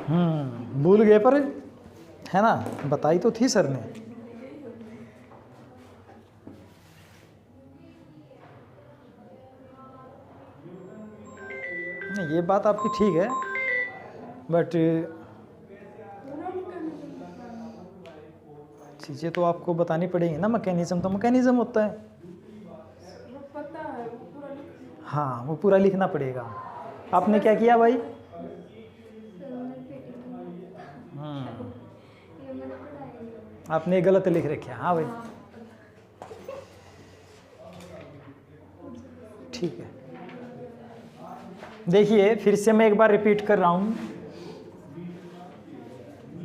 भूल गए पर, है ना, बताई तो थी सर ने। नहीं, ये बात आपकी ठीक है, बट चीज़ें तो आपको बतानी पड़ेगी ना। मैकेनिज्म तो मैकेनिज्म होता है। पता है वो पूरा हाँ, वो पूरा लिखना पड़ेगा। आपने क्या किया भाई? आपने गलत लिख रखे। हाँ भाई, ठीक है। देखिए फिर से मैं एक बार रिपीट कर रहा हूँ।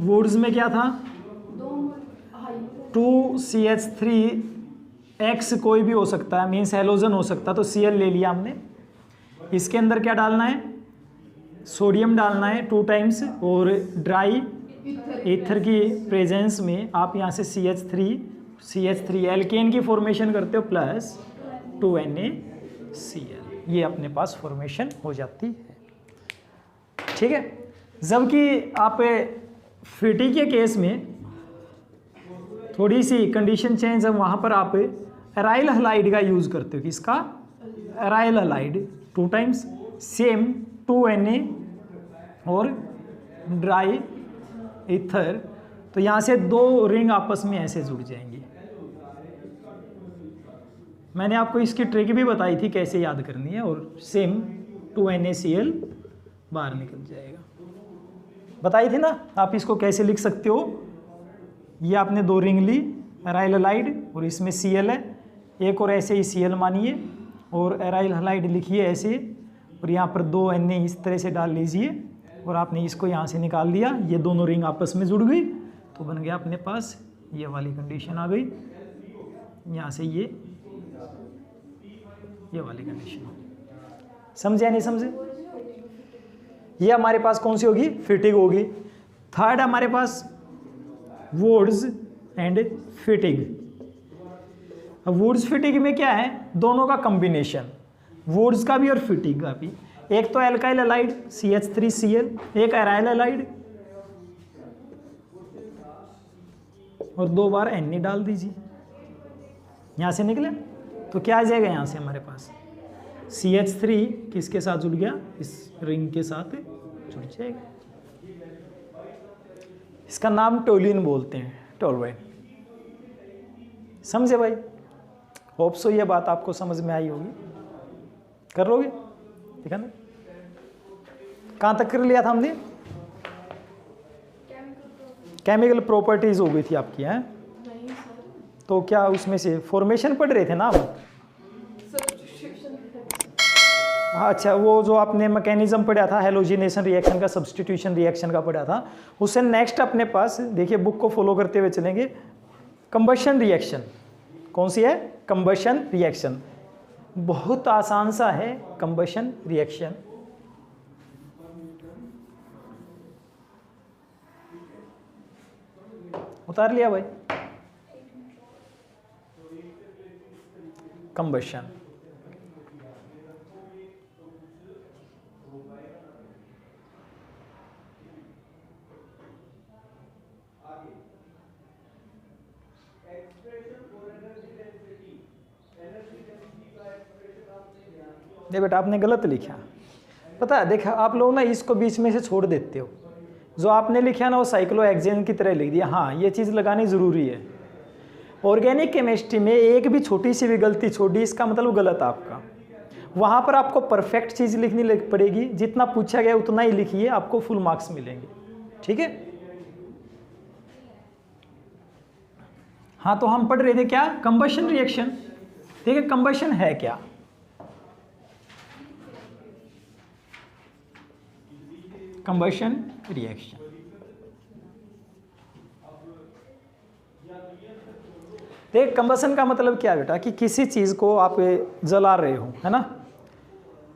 वुड्स में क्या था? 2CH3X कोई भी हो सकता है, मीन्स हेलोजन हो सकता है, तो Cl ले लिया हमने। इसके अंदर क्या डालना है? सोडियम डालना है 2 टाइम्स, और ड्राई ईथर की प्रेजेंस में आप यहाँ से CH3 एल्केन की फॉर्मेशन करते हो प्लस 2NaCl, ये अपने पास फॉर्मेशन हो जाती है। ठीक है। जबकि आप फिटी के केस में थोड़ी सी कंडीशन चेंज है, वहाँ पर आप एराइल हलाइड का यूज़ करते हो। किसका? Aryl halide 2 times, same 2Na और ड्राई ईथर, तो यहाँ से 2 रिंग आपस में ऐसे जुड़ जाएंगी। मैंने आपको इसकी ट्रिक भी बताई थी कैसे याद करनी है, और सेम 2NaCl बाहर निकल जाएगा, बताई थी ना। आप इसको कैसे लिख सकते हो? ये आपने 2 रिंग ली एराइल हलाइड, और इसमें Cl है, एक और ऐसे ही Cl मानिए, और एराइल हलाइड लिखिए ऐसे, और यहाँ पर 2Na इस तरह से डाल लीजिए, और आपने इसको यहाँ से निकाल दिया। ये दोनों रिंग आपस में जुड़ गई, तो बन गया अपने पास ये वाली कंडीशन आ गई। यहाँ से ये वाली कंडीशन। समझे या नहीं समझे? ये हमारे पास कौन सी होगी? फिटिंग होगी। थर्ड हमारे पास वुड्स एंड फिटिंग। अब वुड्स फिटिंग में क्या है? दोनों का कॉम्बिनेशन, वुड्स का भी और फिटिंग का भी। एक तो एल्काइल हलाइड CH3Cl, एक एराइल हलाइड, और 2 बार Na डाल दीजिए। यहाँ से निकले तो क्या आ जाएगा? यहाँ से हमारे पास CH3 किसके साथ जुड़ गया? इस रिंग के साथ जुड़ जाएगा। इसका नाम टोलिन बोलते हैं, टोलवेन। समझे भाई? होप सो ये बात आपको समझ में आई होगी। कर लोगे? ठीक है ना? कहाँ तक कर लिया था हमने? केमिकल प्रॉपर्टीज हो गई थी आपकी, हैं? तो क्या उसमें से फॉर्मेशन पढ़ रहे थे ना आप? हाँ, अच्छा, वो जो आपने मैकेनिज्म पढ़ा था हेलोजिनेशन रिएक्शन का, सब्स्टिट्यूशन रिएक्शन का पढ़ा था, उससे नेक्स्ट अपने पास देखिए, बुक को फॉलो करते हुए चलेंगे। कंबशन रिएक्शन कौन सी है? कंबशन रिएक्शन बहुत आसान सा है। कंबशन रिएक्शन उतार लिया भाई। कंबशन नहीं बेटा, आपने गलत लिखा। पता है, देखा आप लोग ना इसको बीच में से छोड़ देते हो। जो आपने लिखा ना वो साइक्लोहेक्सेन की तरह लिख दिया। हाँ, ये चीज़ लगानी ज़रूरी है। ऑर्गेनिक केमिस्ट्री में एक भी छोटी सी भी गलती छोड़ी, इसका मतलब गलत आपका। वहाँ पर आपको परफेक्ट चीज़ लिखनी पड़ेगी। जितना पूछा गया उतना ही लिखिए, आपको फुल मार्क्स मिलेंगे। ठीक है? हाँ, तो हम पढ़ रहे थे क्या? Combustion reaction. ठीक है, कंबशन है क्या? कंबशन रिएक्शन देख, कंबशन का मतलब क्या बेटा? कि किसी चीज़ को आप जला रहे हो, है ना।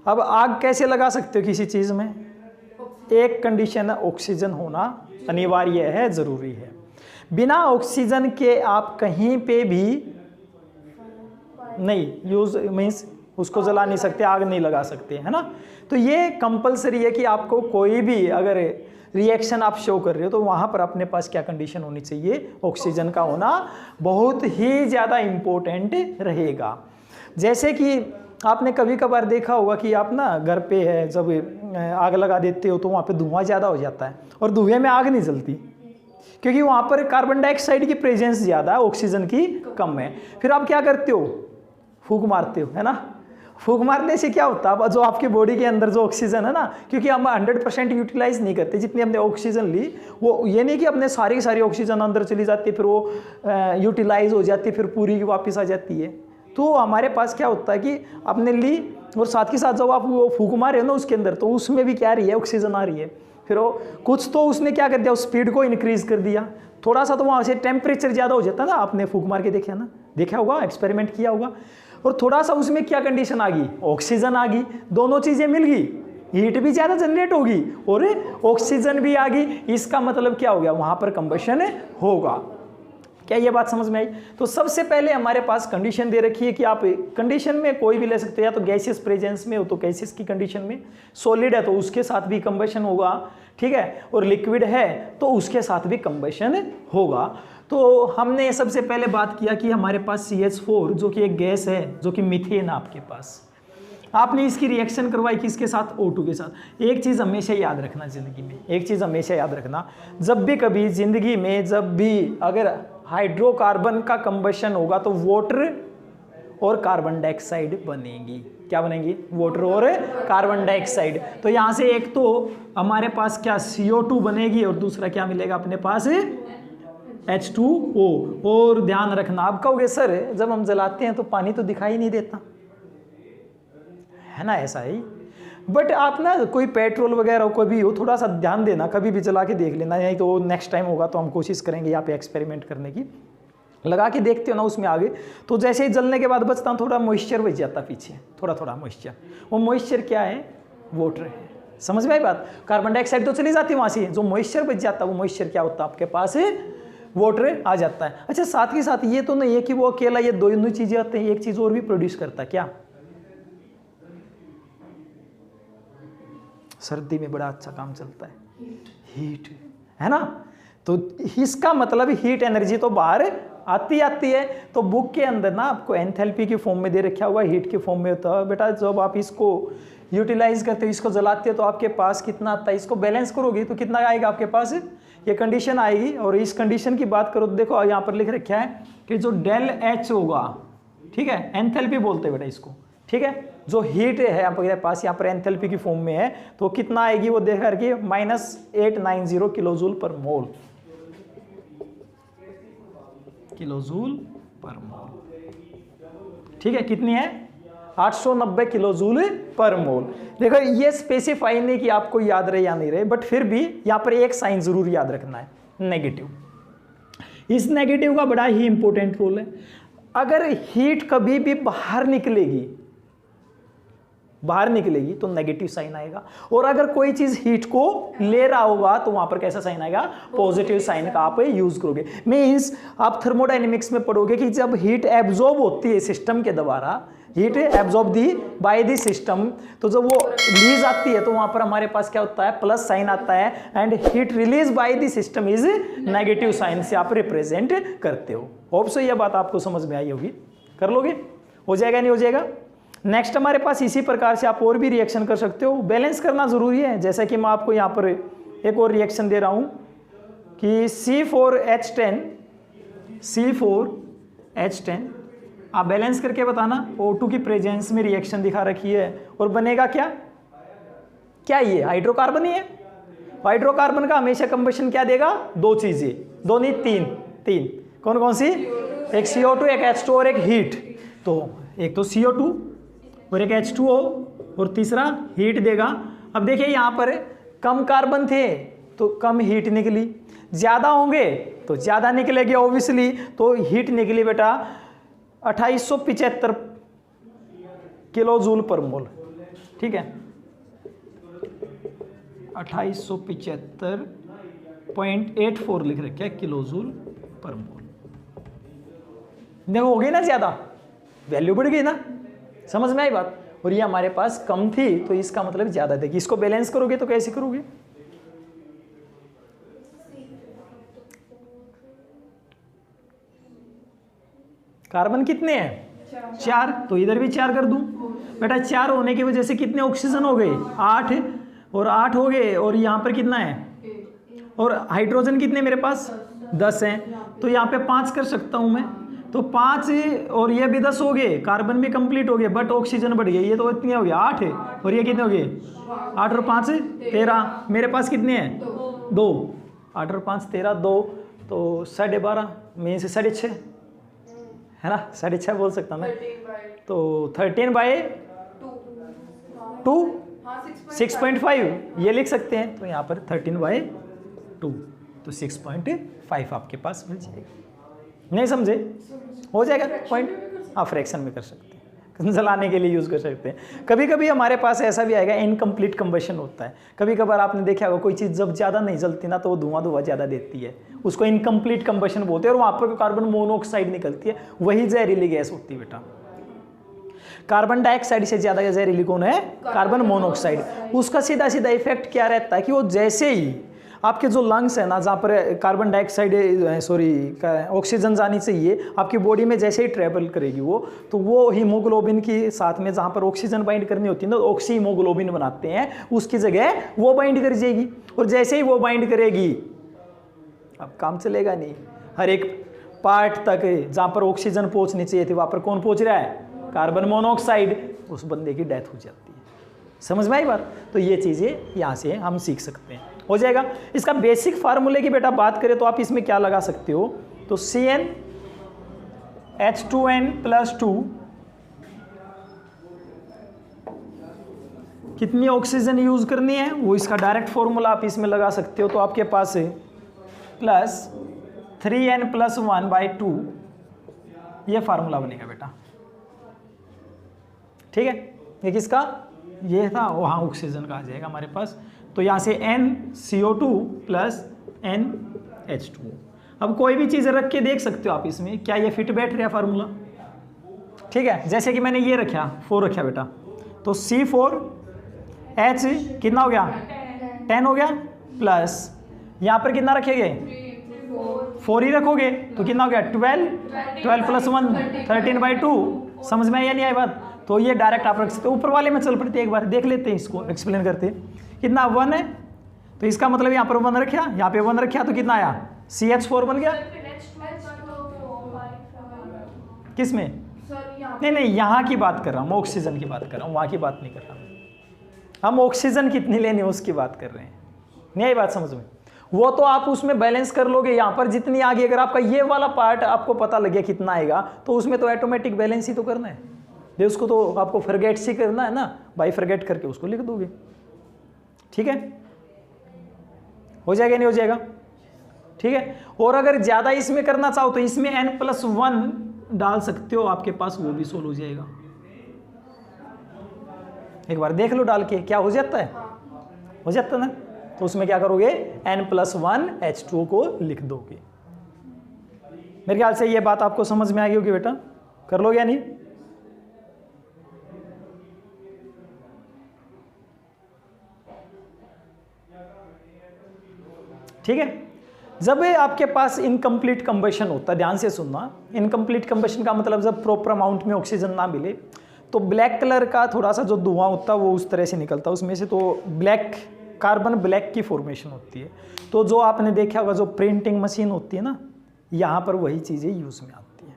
अब आग कैसे लगा सकते हो किसी चीज़ में? एक कंडीशन है, ऑक्सीजन होना अनिवार्य है, ज़रूरी है। बिना ऑक्सीजन के आप कहीं पे भी नहीं यूज, मीन्स उसको जला नहीं सकते, आग नहीं लगा सकते, है ना। तो ये कंपलसरी है कि आपको कोई भी अगर रिएक्शन आप शो कर रहे हो तो वहाँ पर अपने पास क्या कंडीशन होनी चाहिए, ऑक्सीजन का होना बहुत ही ज़्यादा इम्पोर्टेंट रहेगा। जैसे कि आपने कभी कभार देखा होगा कि आप ना घर पे है जब आग लगा देते हो तो वहाँ पे धुआं ज़्यादा हो जाता है और धुएं में आग नहीं जलती, क्योंकि वहाँ पर कार्बन डाइऑक्साइड की प्रेजेंस ज़्यादा है, ऑक्सीजन की कम है। फिर आप क्या करते हो, फूंक मारते हो, है ना। फूंक मारने से क्या होता है, अब जो आपकी बॉडी के अंदर जो ऑक्सीजन है ना, क्योंकि हम 100% यूटिलाइज नहीं करते, जितनी हमने ऑक्सीजन ली वो ये नहीं कि अपने सारी की सारी ऑक्सीजन अंदर चली जाती है फिर वो यूटिलाइज हो जाती है फिर पूरी वापस आ जाती है। तो हमारे पास क्या होता है कि आपने ली और साथ के साथ जब आप वो फूंक मारे हो ना उसके अंदर, तो उसमें भी क्या आ रही है, ऑक्सीजन आ रही है। फिर वो कुछ तो उसने क्या कर दिया, उस स्पीड को इंक्रीज कर दिया थोड़ा सा, तो वहाँ से टेम्परेचर ज़्यादा हो जाता है ना। आपने फूंक मार के देखा ना, देखा होगा, एक्सपेरिमेंट किया होगा। और थोड़ा सा उसमें क्या कंडीशन आ गई, ऑक्सीजन आ गई, दोनों चीज़ें मिल गई, हीट भी ज़्यादा जनरेट होगी और ऑक्सीजन भी आ गई। इसका मतलब क्या हो गया, वहाँ पर कंबशन होगा। क्या ये बात समझ में आई? तो सबसे पहले हमारे पास कंडीशन दे रखी है कि आप कंडीशन में कोई भी ले सकते हो, या तो गैसियस प्रेजेंस में हो तो गैसियस की कंडीशन में, सॉलिड है तो उसके साथ भी कंबशन होगा, ठीक है, और लिक्विड है तो उसके साथ भी कंबशन होगा। तो हमने सबसे पहले बात किया कि हमारे पास CH4 जो कि एक गैस है, जो कि मीथेन आपके पास, आपने इसकी रिएक्शन करवाई किसके साथ, O2 के साथ। एक चीज़ हमेशा याद रखना ज़िंदगी में, एक चीज़ हमेशा याद रखना, जब भी कभी ज़िंदगी में जब भी अगर हाइड्रोकार्बन का कंबशन होगा तो वाटर और कार्बन डाइऑक्साइड बनेगी। क्या बनेगी, वाटर और कार्बन डाइऑक्साइड। तो यहाँ से एक तो हमारे पास क्या CO2 बनेगी और दूसरा क्या मिलेगा अपने पास, H2O। और ध्यान रखना, आप कहोगे सर जब हम जलाते हैं तो पानी तो दिखाई नहीं देता, है ना, ऐसा ही। बट आप ना कोई पेट्रोल वगैरह कोई भी हो, थोड़ा सा ध्यान देना, कभी भी जला के देख लेना, नहीं तो नेक्स्ट टाइम होगा तो हम कोशिश करेंगे यहाँ पे एक्सपेरिमेंट करने की। लगा के देखते हो ना उसमें आगे, तो जैसे ही जलने के बाद बचता हूँ थोड़ा मॉइस्चर बच जाता पीछे, थोड़ा थोड़ा मॉइस्चर। वो मॉइस्चर क्या है, वाटर है। समझ में आई बात? कार्बन डाइऑक्साइड तो चली जाती है वहाँ से, जो मॉइस्चर बच जाता है वो मॉइस्चर क्या होता है आपके पास, वाटर आ जाता है। अच्छा, साथ के साथ ये तो नहीं है कि वो अकेला ये दोनों चीज़ें आते हैं, एक चीज़ और भी प्रोड्यूस करता है, क्या, सर्दी में बड़ा अच्छा काम चलता है, हीट, है ना। तो इसका मतलब हीट एनर्जी तो बाहर आती है। तो बुक के अंदर ना आपको एंथैल्पी की फॉर्म में दे रखा हुआ, हीट की फॉर्म में होता है। बेटा जब आप इसको यूटिलाइज करते हो, इसको जलाते हो, तो आपके पास कितना आता है, इसको बैलेंस करोगे तो कितना आएगा आपके पास, ये कंडीशन आएगी। और इस कंडीशन की बात करो तो देखो यहाँ पर लिख रखा है कि जो डेल H होगा, ठीक है, एंथैल्पी बोलते हैं बेटा इसको, ठीक है, जो हीट है आपके पास यहाँ पर एंथैल्पी की फॉर्म में है, तो कितना आएगी वो देख करके -890 किलोजूल पर मोल, किलोजूल पर मोल, ठीक है, कितनी है, 890 किलोजूल पर मोल। देखो ये स्पेसिफाई नहीं कि आपको याद रहे या नहीं रहे, बट फिर भी यहाँ पर एक साइन जरूर याद रखना है, नेगेटिव। इस नेगेटिव का बड़ा ही इंपॉर्टेंट रोल है। अगर हीट कभी भी बाहर निकलेगी तो नेगेटिव साइन आएगा, और अगर कोई चीज हीट को ले रहा होगा तो वहां पर कैसा साइन आएगा, पॉजिटिव साइन का आप यूज करोगे। मींस आप थर्मोडायनेमिक्स में पढ़ोगे कि जब हीट एब्जॉर्ब होती है सिस्टम के द्वारा, heat absorb the bye the system, तो जब वो रिलीज आती है तो वहां पर हमारे पास क्या होता है, प्लस साइन आता है, and heat release by the system is negative sign से आप रिप्रेजेंट करते हो। होप सो यह बात आपको समझ में आई होगी, कर लोगे, हो जाएगा नहीं हो जाएगा। नेक्स्ट हमारे पास इसी प्रकार से आप और भी रिएक्शन कर सकते हो, बैलेंस करना जरूरी है। जैसा कि मैं आपको यहाँ पर एक और रिएक्शन दे रहा हूँ कि C4H10 आप बैलेंस करके बताना, O2 की प्रेजेंस में रिएक्शन दिखा रखी है, और बनेगा क्या, क्या ये हाइड्रोकार्बन ही है। हाइड्रोकार्बन का हमेशा कंबशन क्या देगा, दो चीजें, दो नहीं तीन, कौन कौन सी, एक CO2 एक H2 और एक हीट। तो एक तो CO2 और एक H2O और तीसरा हीट देगा। अब देखिए यहाँ पर कम कार्बन थे तो कम हीट निकली, ज़्यादा होंगे तो ज़्यादा निकलेगी ऑब्वियसली, तो हीट निकली बेटा 2875 किलोजूल पर मोल, ठीक है, 2875.84 लिख रखे किलोजूल पर मोल। देखो हो गई ना, ज़्यादा वैल्यू बढ़ गई ना, समझ में आई बात। और ये हमारे पास कम थी तो इसका मतलब ज़्यादा देगी। इसको बैलेंस करोगे तो कैसे करोगे? कार्बन कितने हैं? 4, तो इधर भी 4 कर दूं बेटा। 4 होने की वजह से कितने ऑक्सीजन हो गए? 8, और 8 हो गए, और यहाँ पर कितना है? और हाइड्रोजन कितने मेरे पास? 10 हैं, तो यहाँ पे 5 कर सकता हूँ मैं। तो 5 और ये भी 10 हो गए, कार्बन भी कंप्लीट हो गए, बट ऑक्सीजन बढ़ गई। ये तो इतने हो गए 8 है, और ये कितने हो गए? 8 और 5 13। मेरे पास कितने हैं? 2। 8 और 5 13, 2 तो 12.5 में से 6.5 है ना, 6.5 बोल सकता मैं। तो 13/2 6.5 ये लिख सकते हैं। तो यहाँ पर 13/2 तो 6.5 आपके पास मिल जाएगा। नहीं समझे? हो जाएगा पॉइंट। हाँ, फ्रैक्शन में कर सकते हैं, जलाने के लिए यूज़ कर सकते हैं। कभी कभी हमारे पास ऐसा भी आएगा, इनकम्प्लीट कंबशन होता है। कभी कभार आपने देखा होगा कोई चीज़ जब ज़्यादा नहीं जलती ना तो वो धुआं ज़्यादा देती है, उसको इनकम्प्लीट कंबशन बोलते हैं, और वहाँ पर कार्बन मोनोऑक्साइड निकलती है, वही जहरीली गैस होती है बेटा। कार्बन डाइऑक्साइड से ज़्यादा जहरीली कौन है? Carbon monoxide. उसका सीधा सीधा इफेक्ट क्या रहता है कि वो जैसे ही आपके जो लंग्स है ना, जहाँ पर कार्बन डाइऑक्साइड ऑक्सीजन जानी चाहिए, आपकी बॉडी में जैसे ही ट्रेवल करेगी तो वो हीमोग्लोबिन के साथ में जहाँ पर ऑक्सीजन बाइंड करनी होती है ना, ऑक्सी हीमोग्लोबिन बनाते हैं, उसकी जगह वो बाइंड कर जाएगी। और जैसे ही वो बाइंड करेगी, अब काम चलेगा नहीं। हर एक पार्ट तक जहाँ पर ऑक्सीजन पहुँचनी चाहिए थी वहाँ पर कौन पहुँच रहा है? Carbon monoxide. उस बंदे की डेथ हो जाती है। समझ में आई बात? तो ये चीज़ें यहाँ से हम सीख सकते हैं। हो जाएगा। इसका बेसिक फार्मूले की बेटा बात करें तो आप इसमें क्या लगा सकते हो? तो CnH2n+2 कितनी ऑक्सीजन यूज करनी है वो इसका डायरेक्ट फॉर्मूला आप इसमें लगा सकते हो। तो आपके पास है +3n+1/2 ये फार्मूला बनेगा बेटा। ठीक है, ये किसका? ये था, वहाँ ऑक्सीजन का आ जाएगा हमारे पास। तो यहाँ से NCO2 + NH2। अब कोई भी चीज़ रख के देख सकते हो आप इसमें, क्या ये फिट बैठ रहा फार्मूला? ठीक है, जैसे कि मैंने ये रखा 4 रखा बेटा, तो C4H कितना हो गया? 10 हो गया, प्लस यहाँ पर कितना रखेंगे? 4 ही रखोगे तो कितना हो गया? 12 + 1 13/2। समझ में आई या नहीं आई बात? तो ये डायरेक्ट आप रख सकते हो। ऊपर वाले में चल पड़ते एक बार देख लेते हैं, इसको एक्सप्लेन करते हैं। कितना? 1 है, तो इसका मतलब यहाँ पर 1 रखा, यहाँ पे 1 रखा, तो कितना आया? CH4 बन गया। किस में? नहीं, यहाँ की बात कर रहा हूँ, मैं ऑक्सीजन की बात कर रहा हूँ, वहाँ की बात नहीं कर रहा हूँ। हम ऑक्सीजन कितनी लेनी है उसकी बात कर रहे हैं। नहीं आई बात समझ में? वो तो आप उसमें बैलेंस कर लोगे। यहाँ पर जितनी आ गई, अगर आपका ये वाला पार्ट आपको पता लग गया कितना आएगा, तो उसमें तो ऑटोमेटिक बैलेंस ही तो करना है। ये उसको तो आपको फॉरगेट से करना है ना, बाई फॉरगेट करके उसको लिख दोगे। ठीक है, हो जाएगा नहीं हो जाएगा? ठीक है। और अगर ज़्यादा इसमें करना चाहो तो इसमें n+1 डाल सकते हो, आपके पास वो भी सोल्व हो जाएगा। एक बार देख लो डाल के, क्या हो जाता है? हो जाता ना। तो उसमें क्या करोगे? n+1 H2O को लिख दोगे। मेरे ख्याल से ये बात आपको समझ में आ गई होगी बेटा, कर लोगे या नहीं? ठीक है। जब आपके पास इनकम्प्लीट कंबशन होता है, ध्यान से सुनना, इनकम्प्लीट कंबशन का मतलब जब प्रॉपर अमाउंट में ऑक्सीजन ना मिले तो ब्लैक कलर का थोड़ा सा जो धुआं होता है वो उस तरह से निकलता है उसमें से, तो ब्लैक कार्बन ब्लैक की फॉर्मेशन होती है। तो जो आपने देखा होगा जो प्रिंटिंग मशीन होती है ना, यहाँ पर वही चीज़ें यूज़ में आती हैं।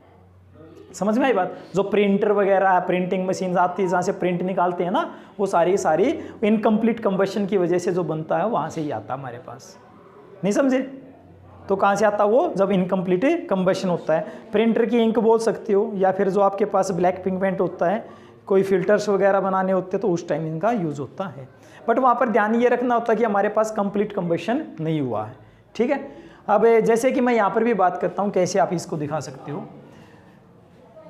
समझ में आई बात? जो प्रिंटर वगैरह प्रिंटिंग मशीन आती है जहाँ से प्रिंट निकालते हैं ना, वो सारी इनकम्प्लीट कंबशन की वजह से जो बनता है वहाँ से ही आता है हमारे पास। नहीं समझे? तो कहाँ से आता वो? जब इनकम्प्लीट कंबशन होता है। प्रिंटर की इंक बोल सकते हो, या फिर जो आपके पास ब्लैक पिगमेंट होता है, कोई फिल्टर्स वगैरह बनाने होते हैं तो उस टाइम इनका यूज़ होता है। बट वहाँ पर ध्यान ये रखना होता है कि हमारे पास कंप्लीट कंबशन नहीं हुआ है। ठीक है। अब जैसे कि मैं यहाँ पर भी बात करता हूँ कैसे आप इसको दिखा सकते हो।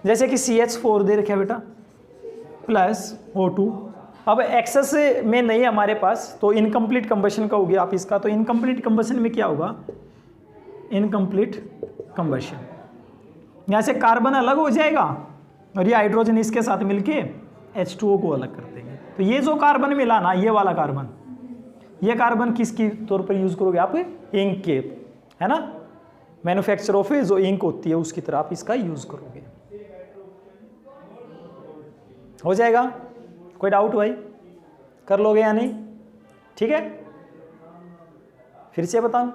जैसे कि CH4 दे रखा है बेटा +O2। अब एक्सेस में नहीं है हमारे पास, तो इनकम्प्लीट कंबशन का हो गया आप इसका। तो इनकम्प्लीट कंबशन में क्या होगा? इनकम्प्लीट कंबशन, यहाँ से कार्बन अलग हो जाएगा और ये हाइड्रोजन इसके साथ मिलके H2O को अलग कर देंगे। तो ये जो कार्बन मिला ना, ये वाला कार्बन, ये कार्बन किसके तौर पर यूज करोगे आप? इंक के, है ना, मैन्युफैक्चर ऑफ जो इंक होती है उसकी तरह आप इसका यूज करोगे। हो जाएगा? कोई डाउट भाई? कर लोगे या नहीं? ठीक है, फिर से बताऊं।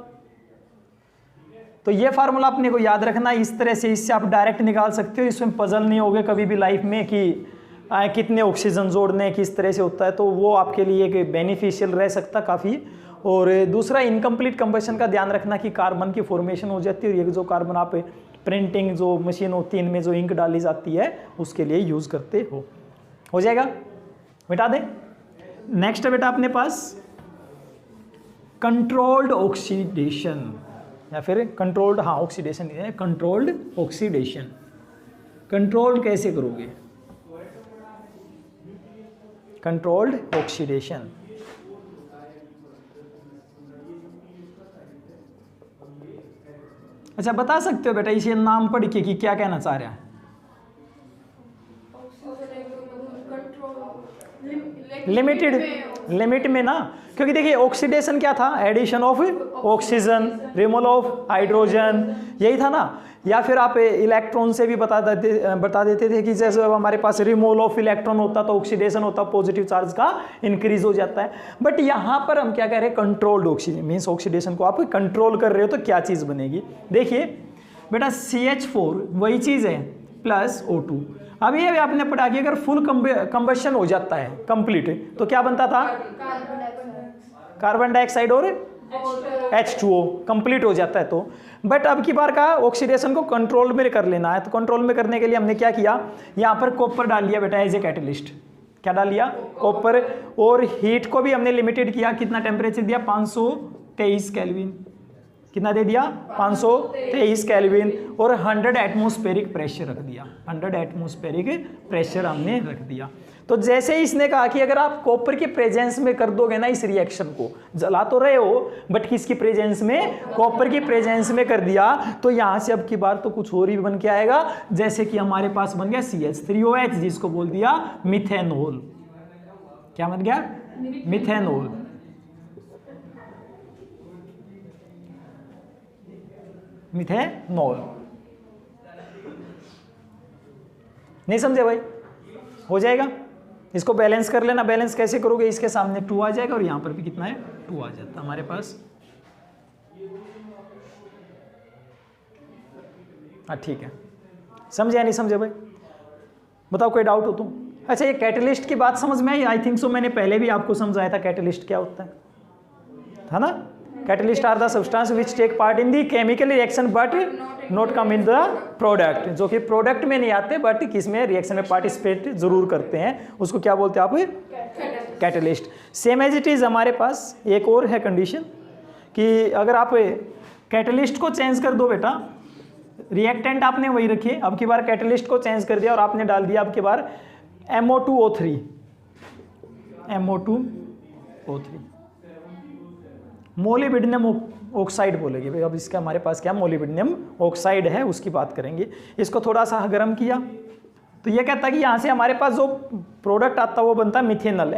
तो ये फार्मूला अपने को याद रखना, इस तरह से इससे आप डायरेक्ट निकाल सकते हो, इसमें पजल नहीं होगे कभी भी लाइफ में कि कितने ऑक्सीजन जोड़ने किस तरह से होता है, तो वो आपके लिए एक बेनिफिशियल रह सकता काफ़ी। और दूसरा, इनकम्प्लीट कंबशन का ध्यान रखना कि कार्बन की फॉर्मेशन हो जाती है, और ये जो कार्बन आप प्रिंटिंग जो मशीन होती है इनमें जो इंक डाली जाती है उसके लिए यूज़ करते हो जाएगा? मिटा दें। नेक्स्ट है बेटा अपने पास कंट्रोल्ड ऑक्सीडेशन, या फिर कंट्रोल्ड, हाँ ऑक्सीडेशन है, कंट्रोल्ड ऑक्सीडेशन। कंट्रोल्ड कैसे करोगे? कंट्रोल्ड ऑक्सीडेशन, अच्छा बता सकते हो बेटा इसे नाम पढ़ के कि क्या कहना चाह रहा है? लिमिटेड, लिमिट में ना, क्योंकि देखिए ऑक्सीडेशन क्या था? Addition of oxygen, removal of hydrogen, यही था ना। या फिर आप इलेक्ट्रॉन से भी बता देते थे कि जैसे हमारे पास रिमूवल ऑफ इलेक्ट्रॉन होता तो ऑक्सीडेशन होता, पॉजिटिव चार्ज का इंक्रीज हो जाता है। बट यहाँ पर हम क्या कह रहे हैं? कंट्रोल्ड ऑक्सीजन, मीन्स ऑक्सीडेशन को आप कंट्रोल कर रहे हो तो क्या चीज़ बनेगी? देखिए बेटा CH4 वही चीज़ है प्लस O2। अब ये आपने पढ़ा कि अगर फुल कंबशन हो जाता है कंप्लीट तो क्या बनता था? कार्बन डाइऑक्साइड और H2O कंप्लीट हो जाता है। तो बट अब की बार का ऑक्सीडेशन को कंट्रोल में कर लेना है, तो कंट्रोल में करने के लिए हमने क्या किया? यहाँ पर कॉपर डाल लिया बेटा एज ए कैटलिस्ट। क्या डाल लिया? कॉपर। और हीट को भी हमने लिमिटेड किया, कितना टेम्परेचर दिया? 523 केल्विन। कितना दे दिया? 523 केल्विन। और 100 एटमॉस्फेरिक प्रेशर रख दिया, 100 एटमॉस्फेरिक प्रेशर हमने रख दिया। तो जैसे ही इसने कहा कि अगर आप कॉपर के प्रेजेंस में कर दोगे ना इस रिएक्शन को, जला तो रहे हो बट किसकी प्रेजेंस में? कॉपर की प्रेजेंस में कर दिया, तो यहां से अब की बार तो कुछ और ही बन के आएगा, जैसे कि हमारे पास बन गया CH3OH, जिसको बोल दिया मिथेनॉल। क्या बन गया? मिथेनॉल। मिथेनॉल। नहीं समझे भाई? हो जाएगा? इसको बैलेंस कर लेना। बैलेंस कैसे करोगे? इसके सामने 2 आ जाएगा और यहाँ पर भी कितना है? 2 आ जाता है हमारे पास। हाँ ठीक है, समझे या नहीं समझे भाई? बताओ कोई डाउट हो तुम? अच्छा ये कैटलिस्ट की बात समझ में आई? आई थिंक सो मैंने पहले भी आपको समझाया था कैटलिस्ट क्या होता है ना? Catalyst are the substance which take part in the chemical reaction but not come in the product, जो कि प्रोडक्ट में नहीं आते बट किसमें? रिएक्शन में पार्टिसिपेट जरूर करते हैं, उसको क्या बोलते हैं आप? Catalyst. Same as it is हमारे पास एक और है कंडीशन कि अगर आप कैटलिस्ट को चेंज कर दो बेटा, रिएक्टेंट आपने वही रखे, अब की बार कैटलिस्ट को चेंज कर दिया और आपने डाल दिया अब की बार MO2O3, MO2O3, मोलिब्डेनम ऑक्साइड बोलेंगे भाई। अब इसका हमारे पास क्या? मोलिब्डेनम ऑक्साइड है, उसकी बात करेंगे। इसको थोड़ा सा गर्म किया तो ये कहता है कि यहाँ से हमारे पास जो प्रोडक्ट आता है वो बनता है मिथेनॉल,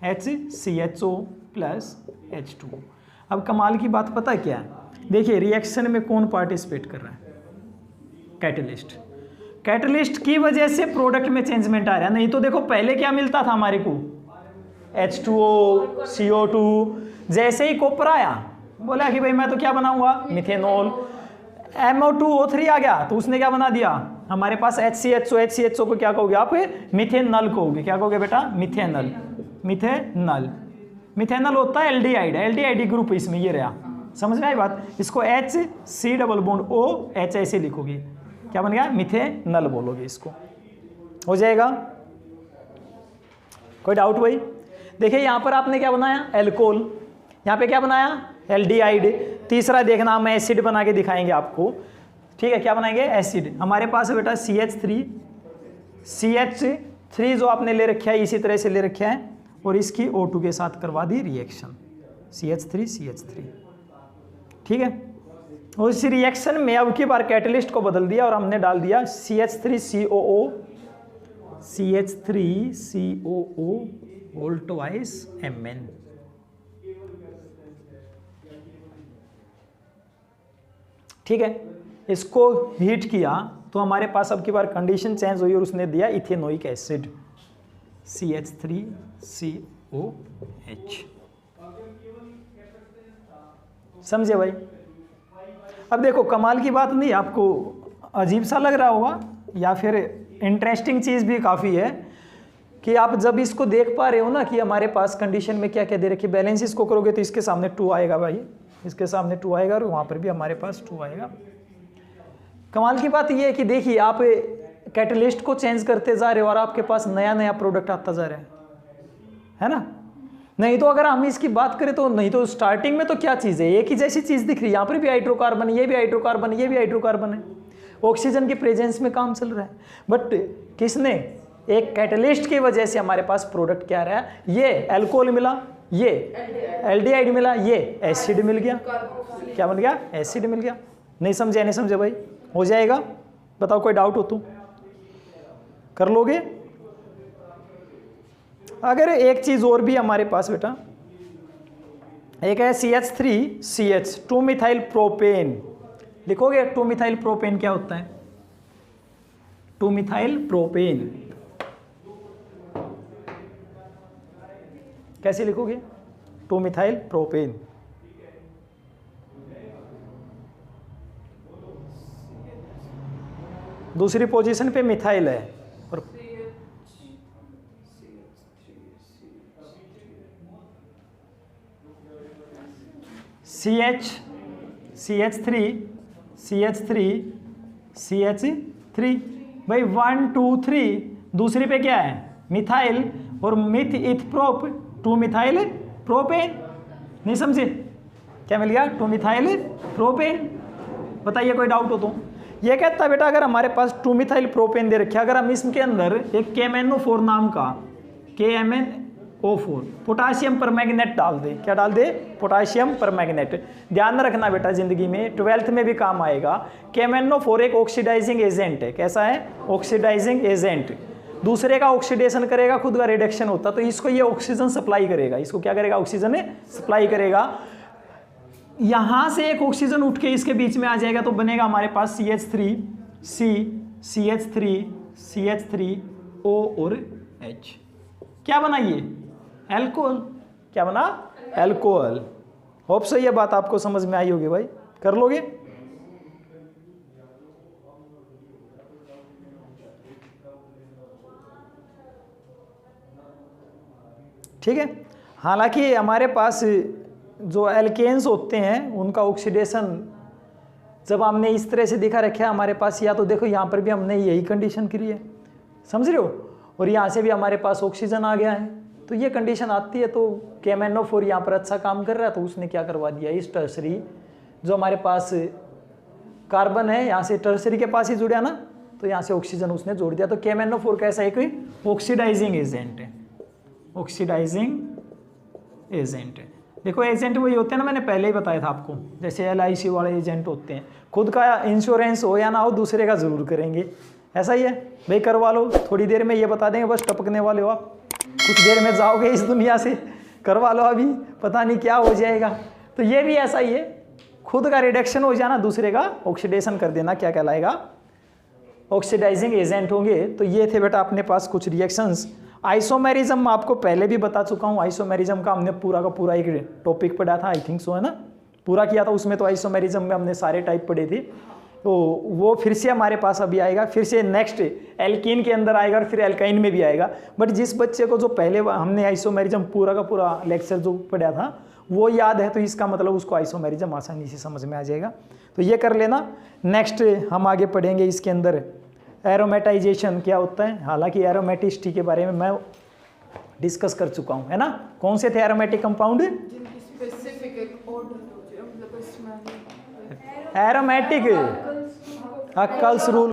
HCHO प्लस H2O। अब कमाल की बात पता है क्या है? देखिए रिएक्शन में कौन पार्टिसिपेट कर रहा है? कैटलिस्ट। कैटलिस्ट की वजह से प्रोडक्ट में चेंजमेंट आ रहा है, नहीं तो देखो पहले क्या मिलता था हमारे को? H2O, CO2। जैसे ही कॉपर आया बोला कि भाई मैं तो क्या बनाऊंगा? मिथेनॉल। MO2O3 आ गया तो उसने क्या बना दिया? हमारे पास HCHO को क्या कहोगे आप? मिथेनॉल कहोगे। क्या कहोगे बेटा? मिथेनॉल। मिथेनॉल, मिथेनॉल होता है एल्डिहाइड, एल्डिहाइड ग्रुप इसमें ये रहा। समझ में आई बात? इसको HC_OH ऐसे लिखोगे, क्या बन गया? मिथेनॉल बोलोगे इसको। हो जाएगा? कोई डाउट भाई? देखिए यहाँ पर आपने क्या बनाया? एल्कोहल। यहाँ पे क्या बनाया? एल्डिहाइड। तीसरा देखना हम एसिड बना के दिखाएंगे आपको, ठीक है? क्या बनाएंगे? एसिड। हमारे पास है बेटा CH3 जो आपने ले रखा है इसी तरह से ले रखा है और इसकी O2 के साथ करवा दी रिएक्शन, CH3, ठीक है? और इस रिएक्शन में अब की बार कैटलिस्ट को बदल दिया और हमने डाल दिया CH3COO CH3COO whole twice Mn। ठीक है, इसको हीट किया तो हमारे पास अब की बार कंडीशन चेंज हुई और उसने दिया इथेनोइक एसिड CH3COH। समझे भाई? अब देखो कमाल की बात नहीं, आपको अजीब सा लग रहा होगा या फिर इंटरेस्टिंग चीज़ भी काफ़ी है कि आप जब इसको देख पा रहे हो ना कि हमारे पास कंडीशन में क्या क्या दे रखी, बैलेंस इसको करोगे तो इसके सामने 2 आएगा भाई, इसके सामने 2 आएगा और वहाँ पर भी हमारे पास 2 आएगा। कमाल की बात ये है कि देखिए आप कैटलिस्ट को चेंज करते जा रहे हो और आपके पास नया नया प्रोडक्ट आता जा रहा है ना? नहीं तो अगर हम इसकी बात करें तो नहीं तो स्टार्टिंग में तो क्या चीज़ है, एक ही जैसी चीज़ दिख रही है, यहाँ पर भी हाइड्रोकार्बन, ये भी हाइड्रोकार्बन, ये भी हाइड्रोकार्बन है, ऑक्सीजन के प्रेजेंस में काम चल रहा है। बट किसने, एक कैटलिस्ट की वजह से हमारे पास प्रोडक्ट क्या रहा है, ये एल्कोहल मिला, ये एल्डिहाइड मिला, ये एसिड मिल गया। क्या बन गया? एसिड मिल गया। नहीं समझे? नहीं समझे भाई? हो जाएगा? बताओ कोई डाउट हो तो कर लोगे? अगर एक चीज और भी हमारे पास बेटा, एक है CH3CH 2 मिथाइल प्रोपेन। लिखोगे 2 मिथाइल प्रोपेन क्या होता है? 2 मिथाइल प्रोपेन कैसे लिखोगे? 2 मिथाइल प्रोपेन। दूसरी पोजीशन पे मिथाइल है और CH3 भाई 1 2 3, दूसरी पे क्या है? मिथाइल और मिथ इथ प्रोप 2 मिथाइल प्रोपेन। नहीं समझे? क्या मिल गया? 2 मिथाइल प्रोपेन। बताइए कोई डाउट हो तो? ये कहता है बेटा अगर हमारे पास 2 मिथाइल प्रोपेन दे रखा, अगर हम इसके अंदर एक KMnO4 नाम का KMnO4 पोटाशियम परमैंगनेट डाल दे, क्या डाल दे? Potassium permanganate. ध्यान में रखना बेटा, जिंदगी में 12th में भी काम आएगा। KMnO4 एक ऑक्सीडाइजिंग एजेंट है। कैसा है? Oxidising agent. दूसरे का ऑक्सीडेशन करेगा, खुद का रिडक्शन होता, तो इसको ये ऑक्सीजन सप्लाई करेगा। इसको क्या करेगा? ऑक्सीजन सप्लाई करेगा। यहां से एक ऑक्सीजन उठ के इसके बीच में आ जाएगा तो बनेगा हमारे पास CH3O और H। क्या बना ये? एल्कोहल। क्या बना? एल्कोहल। होप सो ये बात आपको समझ में आई होगी भाई, कर लोगे? ठीक है। हालांकि हमारे पास जो एल्केन्स होते हैं उनका ऑक्सीडेशन जब हमने इस तरह से दिखा रखा है हमारे पास, या तो देखो यहाँ पर भी हमने यही कंडीशन करी है, समझ रहे हो, और यहाँ से भी हमारे पास ऑक्सीजन आ गया है, तो ये कंडीशन आती है। तो KMnO4 यहाँ पर अच्छा काम कर रहा है, तो उसने क्या करवा दिया, इस टर्सरी जो हमारे पास कार्बन है यहाँ से टर्सरी के पास ही जुड़ा ना, तो यहाँ से ऑक्सीजन उसने जोड़ दिया। तो KMnO4 कैसा है? कोई ऑक्सीडाइजिंग एजेंट है। ऑक्सीडाइजिंग एजेंट है। देखो एजेंट वही होते हैं ना, मैंने पहले ही बताया था आपको, जैसे LIC वाले एजेंट होते हैं, खुद का इंश्योरेंस हो या ना हो दूसरे का ज़रूर करेंगे। ऐसा ही है भाई, करवा लो, थोड़ी देर में ये बता देंगे, बस टपकने वाले हो आप, कुछ देर में जाओगे इस दुनिया से, करवा लो, अभी पता नहीं क्या हो जाएगा। तो ये भी ऐसा ही है, खुद का रिडक्शन हो जाना, दूसरे का ऑक्सीडेशन कर देना, क्या कहलाएगा? ऑक्सीडाइजिंग एजेंट होंगे। तो ये थे बेटा अपने पास कुछ रिएक्शंस। आइसोमेरिज्म आपको पहले भी बता चुका हूँ, आइसोमेरिज्म का हमने पूरा का पूरा एक टॉपिक पढ़ा था, आई थिंक सो, है ना, पूरा किया था उसमें। तो आइसोमेरिज्म में हमने सारे टाइप पढ़े थे, तो वो फिर से हमारे पास अभी आएगा, फिर से नेक्स्ट एल्कीन के अंदर आएगा और फिर एल्काइन में भी आएगा। बट जिस बच्चे को जो पहले हमने आइसोमेरिज्म पूरा का पूरा लेक्चर जो पढ़ा था वो याद है, तो इसका मतलब उसको आइसोमेरिज्म आसानी से समझ में आ जाएगा। तो ये कर लेना। नेक्स्ट हम आगे पढ़ेंगे इसके अंदर एरोमेटाइजेशन क्या होता है। हालांकि एरोमेटिसिटी के बारे में मैं डिस्कस कर चुका हूँ, है ना। कौन से थे एरोमेटिक कंपाउंड? जिनकी स्पेसिफिक एक ऑर्डर हो जाए, मतलब स्मेल एरोमेटिक अक्कल्स रूल